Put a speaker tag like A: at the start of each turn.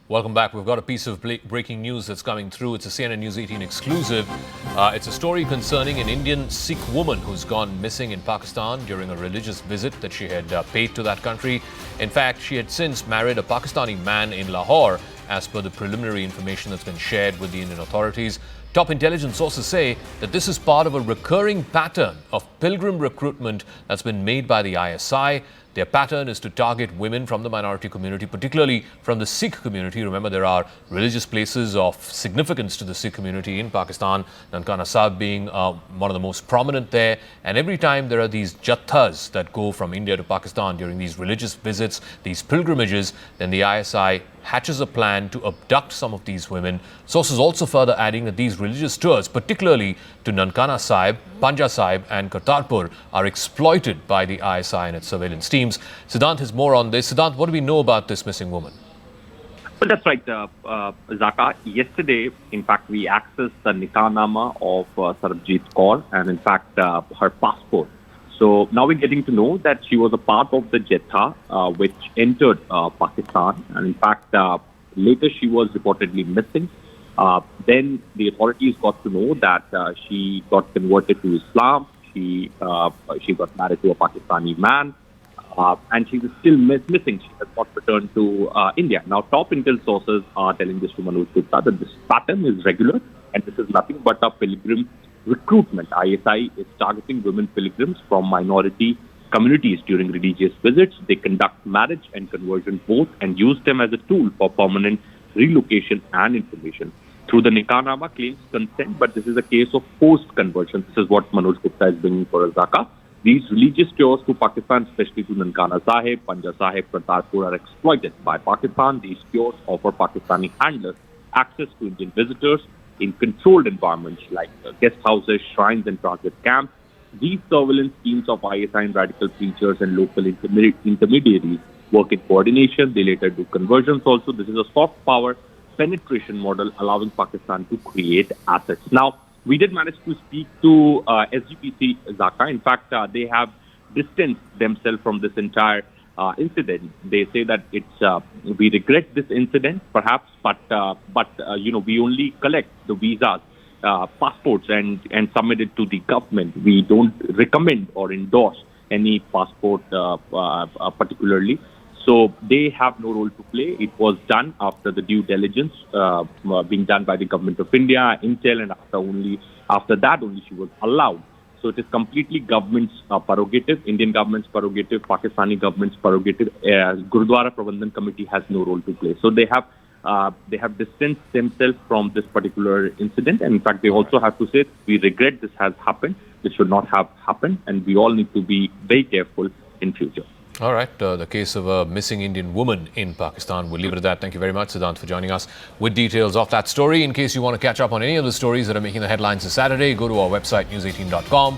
A: Welcome back. We've got a piece of breaking news that's coming through. It's a CNN News 18 exclusive. It's a story concerning an Indian Sikh woman who's gone missing in Pakistan during a religious visit that she had paid to that country. In fact, she had since married a Pakistani man in Lahore, as per the preliminary information that's been shared with the Indian authorities. Top intelligence sources say that this is part of a recurring pattern of pilgrim recruitment that's been made by the ISI. Their pattern is to target women from the minority community, particularly from the Sikh community. Remember, there are religious places of significance to the Sikh community in Pakistan, Nanak Sahib being one of the most prominent there. And every time there are these jathas that go from India to Pakistan during these religious visits, these pilgrimages, then the ISI hatches a plan to abduct some of these women. Sources also further adding that these religious tours, particularly to Nankana Sahib, Panja Sahib and Kartarpur, are exploited by the ISI and its surveillance teams. Siddhant has more on this. Siddhant, what do we know about this missing woman?
B: Well, that's right, Zaka. Yesterday, in fact, we accessed the Nikah-nama of Sarabjit Kaur and, in fact, her passport. So now we're getting to know that she was a part of the Jetha which entered Pakistan. And in fact, later she was reportedly missing. Then the authorities got to know that she got converted to Islam. She got married to a Pakistani man. And she was still missing. She has not returned to India. Now, top intel sources are telling this to Manoj Gupta that this pattern is regular and this is nothing but a pilgrim recruitment. ISI is targeting women pilgrims from minority communities during religious visits. They conduct marriage and conversion both and use them as a tool for permanent relocation and information. Through the Nikah-nama claims consent, but this is a case of forced conversion. This is what Manoj Gupta is bringing for Zaka. These religious tours to Pakistan, especially to Nankana Sahib, Panja Sahib, Kartarpur, are exploited by Pakistan. These tours offer Pakistani handlers access to Indian visitors in controlled environments like guest houses, shrines and transit camps. These surveillance teams of ISI and radical preachers and local intermediaries work in coordination. They later do conversions also. This is a soft power penetration model allowing Pakistan to create assets. Now, we did manage to speak to SGPC Zaka. In fact, they have distanced themselves from this entire incident. They say that we regret this incident, perhaps, but we only collect the visas, passports, and submit it to the government. We don't recommend or endorse any passport particularly. So they have no role to play. It was done after the due diligence being done by the government of India, Intel, and after that only she was allowed. So it is completely government's prerogative, Indian government's prerogative, Pakistani government's prerogative. Gurudwara Prabandhan Committee has no role to play. So they have distanced themselves from this particular incident. And in fact, they also have to say, we regret this has happened. This should not have happened. And we all need to be very careful in future.
A: All right. The case of a missing Indian woman in Pakistan. We'll leave it at that. Thank you very much, Siddhant, for joining us with details of that story. In case you want to catch up on any of the stories that are making the headlines this Saturday, go to our website, news18.com.